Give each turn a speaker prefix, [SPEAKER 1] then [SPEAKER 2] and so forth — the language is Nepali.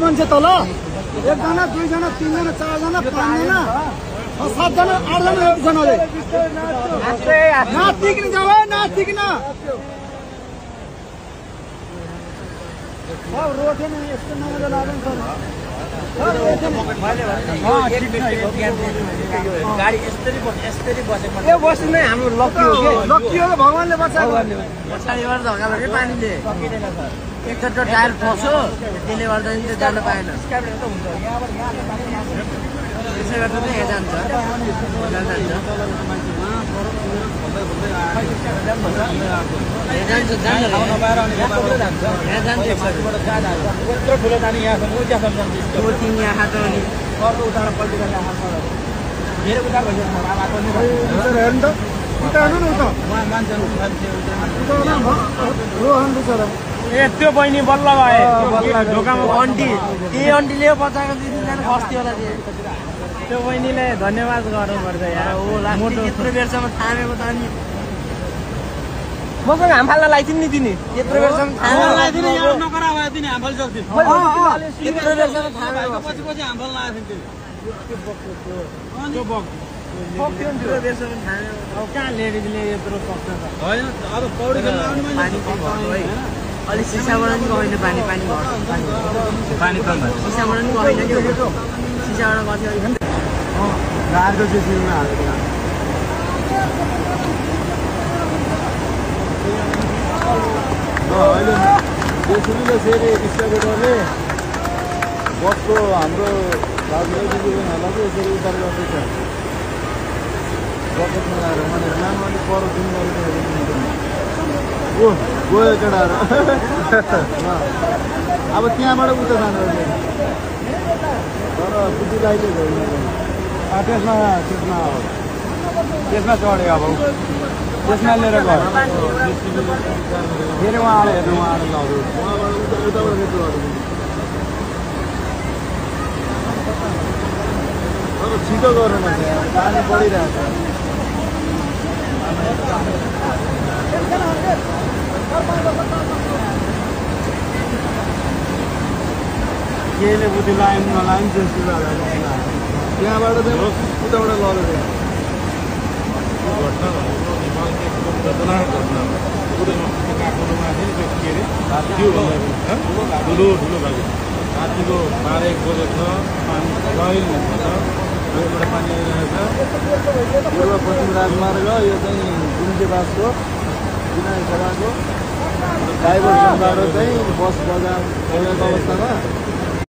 [SPEAKER 1] मान्छे तल 1 जना 2 जना 3 जना 4 जना 5 जना 7 जना 8 जना जनाले नातिकिन जाऊ नातिकिन रोटे नि यस्तो नमजा लाग्दैन सर
[SPEAKER 2] गाडी यस्तरी बसेको
[SPEAKER 1] यो बस्ने हाम्रो लकी हो के लकी हो भगवानले बचाएको
[SPEAKER 2] पछाडिबाट धक्का लाग्यो पानीले एकचोटि टायर फस्यो त्यसले गर्दा नि जान पाएन त्यसै गर्दा चाहिँ यहाँ जान्छ
[SPEAKER 1] त्यो बहिनी बल्ल भए
[SPEAKER 2] ढोकामा आन्टी ती आन्टीले बचाएको दिनजना फस्थ्यो होला
[SPEAKER 1] त्यो बहिनीले धन्यवाद गर्नुपर्छ यार
[SPEAKER 2] त्यत्रो बेरसम्म थामेको त अनि
[SPEAKER 1] मसँग हाम फाल्न लाइथिन् नि तिनी
[SPEAKER 2] त्यत्रो बेरसम्म थामेको त्यत्रो बेरसम्म थामेको
[SPEAKER 1] कहाँ लेडिजले यत्रो सक्छ
[SPEAKER 2] अलिक सिसाबाट नि गएन पानी सिसाबाट नि गएन नि सिसाबाट गर्थ्यो
[SPEAKER 1] गाडीको जेसीबीमा हालेको अहिले जेसीबीले फेरि एक्सकाभेटरले बसको हाम्रो भागहरूलाई यसरी उद्धार गर्दैछ बकेटमा लगाएर भनेर लानु अलिक पर जुन ओ गयो केटाहरू अब त्यहाँबाट उता जानु तर बुद्धि लाइले त्यसमा चढ्यो अब त्यसमा लिएर गयो फेरि उहाँले हेर्नु उहाँले लग्यो उताबाट तर छिटो गर्नु पर्छ पानी परिरहेछ केले बुद्धि लाइन नलाइन त्यहाँबाट चाहिँ उताबाट लगेर
[SPEAKER 3] रातिको 12-1 बजे छ पानी गहिरो हुन्छ यहाँबाट पानी आइरहेछ
[SPEAKER 1] पूर्व पश्चिम राजमार्ग यो चाहिँ गुन्जेबासको विनय सभाको डाइभर्सनबाट चाहिँ बस बजार गएको अवस्थामा